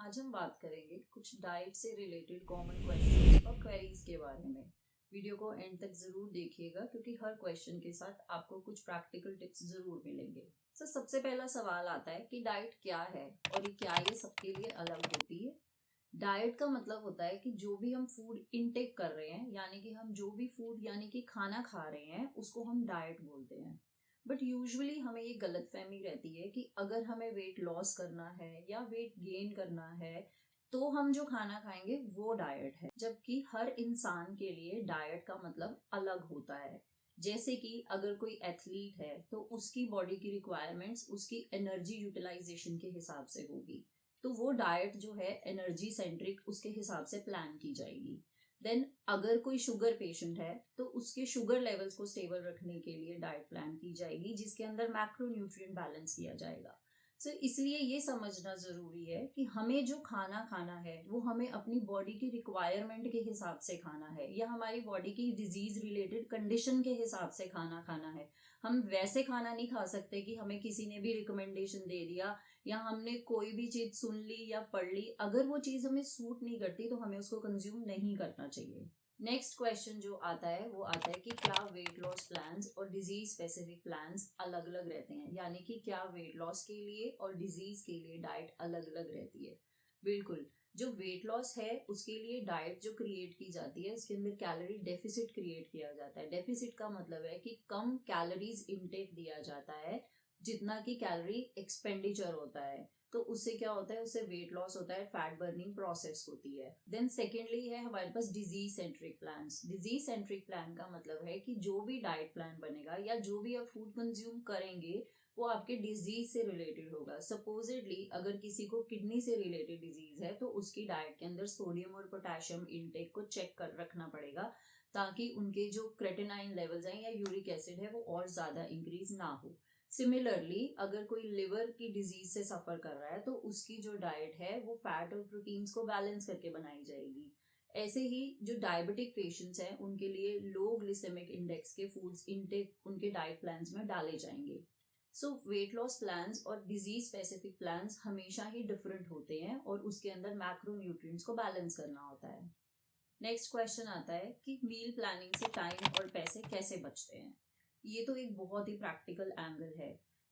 आज हम बात करेंगे कुछ डाइट से रिलेटेड कॉमन क्वेश्चंस और क्वेरीज के बारे में। वीडियो को एंड तक जरूर देखिएगा क्योंकि हर क्वेश्चन के साथ आपको कुछ प्रैक्टिकल टिप्स जरूर मिलेंगे। सबसे पहला सवाल आता है कि डाइट क्या है और ये सबके लिए अलग होती है। डाइट का मतलब होता है कि जो भी हम फूड इनटेक कर रहे हैं, यानी कि हम जो भी फूड यानी कि खाना खा रहे हैं उसको हम डाइट बोलते हैं। बट यूजुअली हमें ये गलतफहमी रहती है कि अगर हमें वेट लॉस करना है या वेट गेन करना है तो हम जो खाना खाएंगे वो डाइट है, जबकि हर इंसान के लिए डाइट का मतलब अलग होता है। जैसे कि अगर कोई एथलीट है तो उसकी बॉडी की रिक्वायरमेंट्स उसकी एनर्जी यूटिलाइजेशन के हिसाब से होगी, तो वो डाइट जो है एनर्जी सेंट्रिक उसके हिसाब से प्लान की जाएगी। देन अगर कोई शुगर पेशेंट है तो उसके शुगर लेवल्स को स्टेबल रखने के लिए डाइट प्लान की जाएगी जिसके अंदर मैक्रो न्यूट्रिएंट बैलेंस किया जाएगा। इसलिए ये समझना जरूरी है कि हमें जो खाना खाना है वो हमें अपनी बॉडी की रिक्वायरमेंट के हिसाब से खाना है या हमारी बॉडी की डिजीज रिलेटेड कंडीशन के हिसाब से खाना खाना है। हम वैसे खाना नहीं खा सकते कि हमें किसी ने भी रिकमेंडेशन दे दिया या हमने कोई भी चीज सुन ली या पढ़ ली, अगर वो चीज हमें सूट नहीं करती तो हमें उसको कंज्यूम नहीं करना चाहिए। नेक्स्ट क्वेश्चन जो आता है वो आता है कि क्या वेट लॉस प्लान्स और डिजीज स्पेसिफिक प्लान्स अलग अलग रहते हैं, यानी कि क्या वेट लॉस के लिए और डिजीज के लिए डाइट अलग अलग रहती है। बिल्कुल, जो वेट लॉस है उसके लिए डाइट जो क्रिएट की जाती है उसके अंदर कैलोरी डेफिसिट क्रिएट किया जाता है। डेफिसिट का मतलब है कि कम कैलोरीज इनटेक दिया जाता है जितना कि कैलोरी एक्सपेंडिचर होता है। तो उससे क्या होता है, उससे वेट लॉस होता है, फैट बर्निंग प्रोसेस होती है। देन सेकेंडली है हमारे पास disease centric plan. Disease centric plan का मतलब है कि जो भी डाइट प्लान बनेगा या जो भी आप फूड कंज्यूम करेंगे वो आपके डिजीज से रिलेटेड होगा। सपोजिटली अगर किसी को किडनी से रिलेटेड डिजीज है तो उसकी डाइट के अंदर सोडियम और पोटेशियम इनटेक को चेक कर रखना पड़ेगा ताकि उनके जो क्रेटिनाइन लेवल्स हैं या यूरिक एसिड है वो और ज्यादा इंक्रीज ना हो। सिमिलरली अगर कोई लिवर की डिजीज से सफर कर रहा है तो उसकी जो डाइट है वो फैट और प्रोटीन्स को बैलेंस करके बनाई जाएगी। ऐसे ही जो डायबिटिक पेशेंट्स हैं उनके लिए लो ग्लिसेमिक इंडेक्स के फूड्स इनटेक उनके डाइट प्लान्स में डाले जाएंगे। वेट लॉस प्लान्स और डिजीज स्पेसिफिक प्लान्स हमेशा ही डिफरेंट होते हैं और उसके अंदर मैक्रो न्यूट्रिएंट्स को बैलेंस करना होता है। नेक्स्ट क्वेश्चन आता है कि मील प्लानिंग से टाइम और पैसे कैसे बचते हैं। ये तो एक बहुत ही प्रैक्टिकल एंगल है।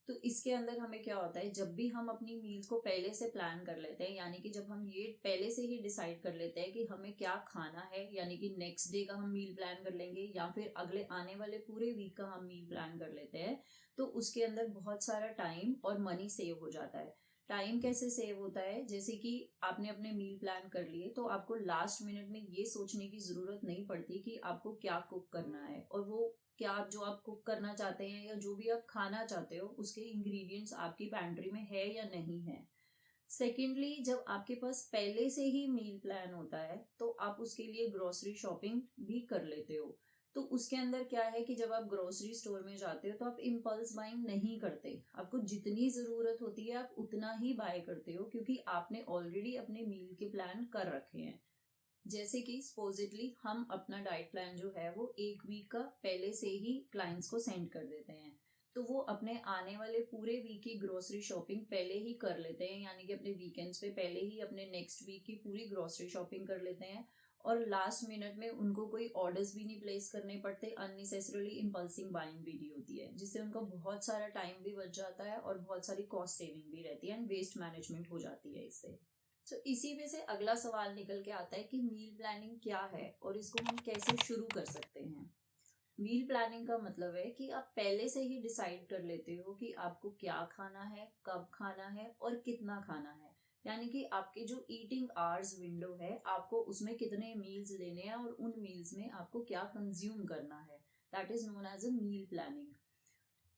तो इसके अंदर हमें क्या होता है, जब भी हम अपनी मील्स को पहले से प्लान कर लेते हैं, यानी कि जब हम ये पहले से ही डिसाइड कर लेते हैं कि हमें क्या खाना है, यानी कि नेक्स्ट डे का हम मील प्लान कर लेंगे या फिर अगले आने वाले पूरे वीक का हम मील प्लान कर लेते हैं, तो उसके अंदर बहुत सारा टाइम और मनी सेव हो जाता है। टाइम कैसे सेव होता है, जैसे कि आपने अपने मील प्लान कर लिए तो आपको लास्ट मिनट में ये सोचने की जरूरत नहीं पड़ती कि आपको क्या कुक करना है और वो क्या जो आप कुक करना चाहते हैं या जो भी आप खाना चाहते हो उसके इंग्रेडिएंट्स आपकी पैंट्री में है या नहीं है। सेकेंडली जब आपके पास पहले से ही मील प्लान होता है तो आप उसके लिए ग्रोसरी शॉपिंग भी कर लेते हो। तो उसके अंदर क्या है कि जब आप ग्रोसरी स्टोर में जाते हो तो आप इम्पल्स बाइंग नहीं करते, आपको जितनी जरूरत होती है आप उतना ही बाय करते हो क्योंकि आपने ऑलरेडी अपने मील के प्लान कर रखे हैं। जैसे कि सपोजिटली हम अपना डाइट प्लान जो है वो एक वीक का पहले से ही क्लाइंट्स को सेंड कर देते हैं, तो वो अपने आने वाले पूरे वीक की ग्रोसरी शॉपिंग पहले ही कर लेते हैं, यानी कि अपने वीकेंड्स पे पहले ही अपने नेक्स्ट वीक की पूरी ग्रोसरी शॉपिंग कर लेते हैं और लास्ट मिनट में उनको कोई ऑर्डर्स भी नहीं प्लेस करने पड़ते। अननेसेसरली इम्पल्सिंग बाइंग भी नहीं होती है जिससे उनको बहुत सारा टाइम भी बच जाता है और बहुत सारी कॉस्ट सेविंग भी रहती है एंड वेस्ट मैनेजमेंट हो जाती है इससे। इसी में से अगला सवाल निकल के आता है कि मील प्लानिंग क्या है और इसको हम कैसे शुरू कर सकते हैं। मील प्लानिंग का मतलब है कि आप पहले से ही डिसाइड कर लेते हो कि आपको क्या खाना है, कब खाना है और कितना खाना है, यानी कि आपके जो ईटिंग आवर्स विंडो है आपको उसमें कितने मील्स लेने हैं और उन मील्स में आपको क्या कंज्यूम करना है। That is known as a meal planning.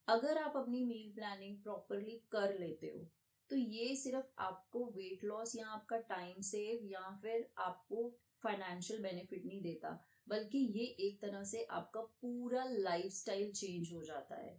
अगर आप अपनी मील प्लानिंग प्रॉपरली कर लेते हो तो ये सिर्फ आपको वेट लॉस या आपका टाइम सेव या फिर आपको फाइनेंशियल बेनिफिट नहीं देता, बल्कि ये एक तरह से आपका पूरा लाइफस्टाइल चेंज हो जाता है।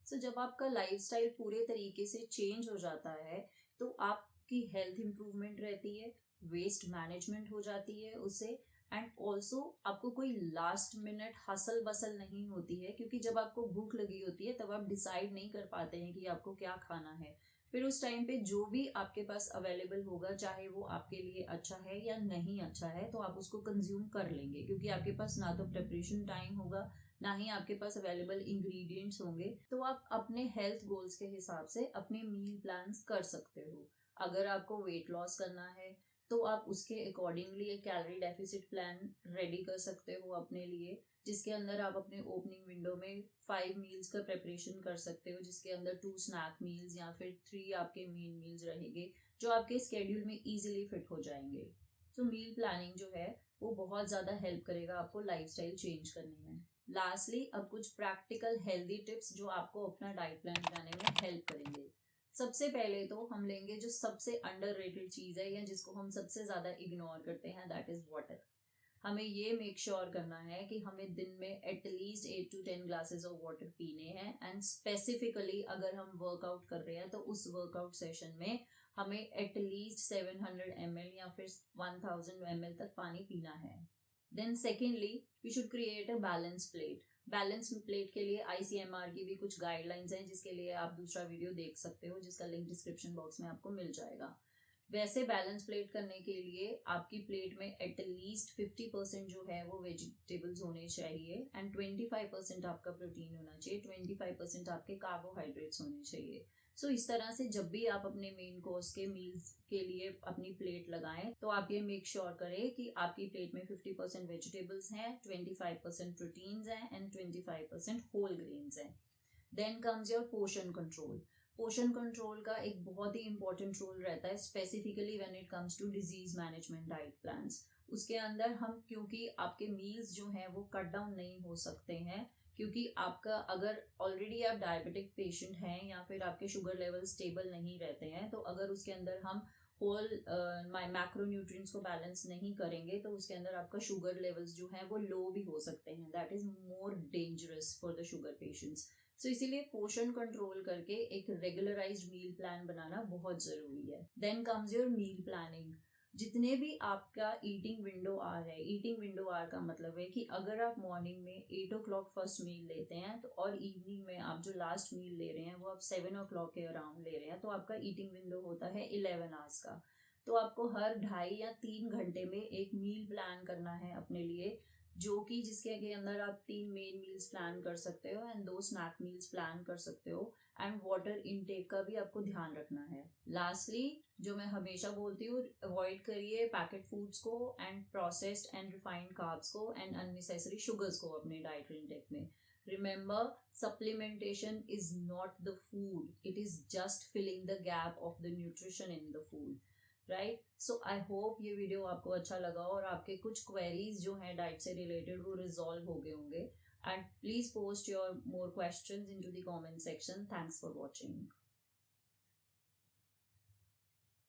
जब आपका लाइफस्टाइल पूरे तरीके से चेंज हो जाता है तो आपकी हेल्थ इंप्रूवमेंट रहती है, वेस्ट मैनेजमेंट हो जाती है उससे, एंड ऑल्सो आपको कोई लास्ट मिनट हसल बसल नहीं होती है क्योंकि जब आपको भूख लगी होती है तब आप डिसाइड नहीं कर पाते हैं कि आपको क्या खाना है। फिर उस टाइम पे जो भी आपके पास अवेलेबल होगा, चाहे वो आपके लिए अच्छा है या नहीं अच्छा है, तो आप उसको कंज्यूम कर लेंगे, क्योंकि आपके पास ना तो प्रिपरेशन टाइम होगा, ना ही आपके पास अवेलेबल इंग्रेडिएंट्स होंगे। तो आप अपने हेल्थ गोल्स के हिसाब से अपने मील प्लान्स कर सकते हो। अगर आपको वेट लॉस करना है तो आप उसके अकॉर्डिंगली एक कैलोरी डेफिसिट प्लान रेडी कर सकते हो अपने लिए, जिसके अंदर आप अपने ओपनिंग विंडो में 5 मील्स का प्रिपरेशन कर सकते हो, जिसके अंदर 2 स्नैक मील्स या फिर 3 आपके मेन मील्स रहेंगे, जो आपके स्केड्यूल में इजीली फिट हो जाएंगे। तो मील प्लानिंग जो है वो बहुत ज़्यादा हेल्प करेगा आपको लाइफस्टाइल चेंज करने में। लास्टली अब कुछ प्रैक्टिकल हेल्दी टिप्स जो आपको अपना डाइट प्लान बनाने में हेल्प करेंगे। सबसे पहले तो हम लेंगे जो सबसे अंडररेटेड चीज है या जिसको हम सबसे ज्यादा इग्नोर करते हैं, दैट इज वाटर। हमें ये मेक श्योर करना है कि हमें दिन में at least 8 to 10 glasses of water पीने हैं। एंड स्पेसिफिकली अगर हम वर्कआउट कर रहे हैं तो उस वर्कआउट सेशन में हमें एटलीस्ट 700 ml या फिर 1000 ml तक पानी पीना है। Then secondly we should create a balance plate. Balance plate के लिए ICMR की भी कुछ गाइडलाइंस हैं, जिसके लिए आप दूसरा वीडियो देख सकते हो, जिसका लिंक डिस्क्रिप्शन बॉक्स में आपको मिल जाएगा। वैसे बैलेंस प्लेट करने के लिए आपकी प्लेट में एटलीस्ट 50% जो है वो वेजिटेबल्स होने चाहिए एंड 25% आपका प्रोटीन होना चाहिए, 25% आपके कार्बोहाइड्रेट्स होने चाहिए। सो इस तरह से जब भी आप अपने मेन कोर्स के मील्स के लिए अपनी प्लेट लगाएं तो आप ये मेक श्योर करें कि आपकी प्लेट में 50% वेजिटेबल्स हैं, 25% प्रोटीन्स हैं एंड 25% होल ग्रेन्स हैं। Then comes your portion control. Portion control का एक बहुत ही इंपॉर्टेंट रोल रहता है, specifically when it comes to disease management diet plans. उसके अंदर हम, क्योंकि आपके मील्स जो हैं वो कट डाउन नहीं हो सकते हैं, क्योंकि आपका अगर ऑलरेडी आप डायबिटिक पेशेंट हैं या फिर आपके शुगर लेवल स्टेबल नहीं रहते हैं, तो अगर उसके अंदर हम होल मैक्रोन्यूट्रिएंट्स को बैलेंस नहीं करेंगे तो उसके अंदर आपका शुगर लेवल्स जो है वो लो भी हो सकते हैं। That is more dangerous for the sugar patients. So इसीलिए पोर्शन कंट्रोल करके एक रेगुलराइज्ड मील प्लान बनाना बहुत जरूरी है। Then comes your meal planning. जितने भी आपका ईटिंग विंडो आर है, ईटिंग विंडो आर का मतलब है कि अगर आप मॉर्निंग में 8 o'clock फर्स्ट मील लेते हैं तो और इवनिंग में आप जो लास्ट मील ले रहे हैं वो आप 7 o'clock के अराउंड ले रहे हैं, तो आपका ईटिंग विंडो होता है 11 आवर्स का। तो आपको हर 2.5 या 3 घंटे में एक मील प्लान करना है अपने लिए, जो कि जिसके अंदर आप 3 मेन मील्स प्लान कर सकते हो एंड 2 स्नैक मील्स प्लान कर सकते हो। एंड वाटर इनटेक का भी आपको ध्यान रखना है। लास्टली जो मैं हमेशा बोलती हूँ, अवॉइड करिए पैकेट फूड्स को and processed and refined carbs को एंड अननेसेसरी शुगर्स को अपने डाइट इनटेक में। Remember, supplementation is not the food, it is just filling the gap of the nutrition in the food, right. So I hope ये video आपको अच्छा लगा और आपके कुछ क्वेरीज जो हैं डाइट से रिलेटेड वो रिजॉल्व हो गए होंगे। And please post your more questions into the comment section. Thanks for watching.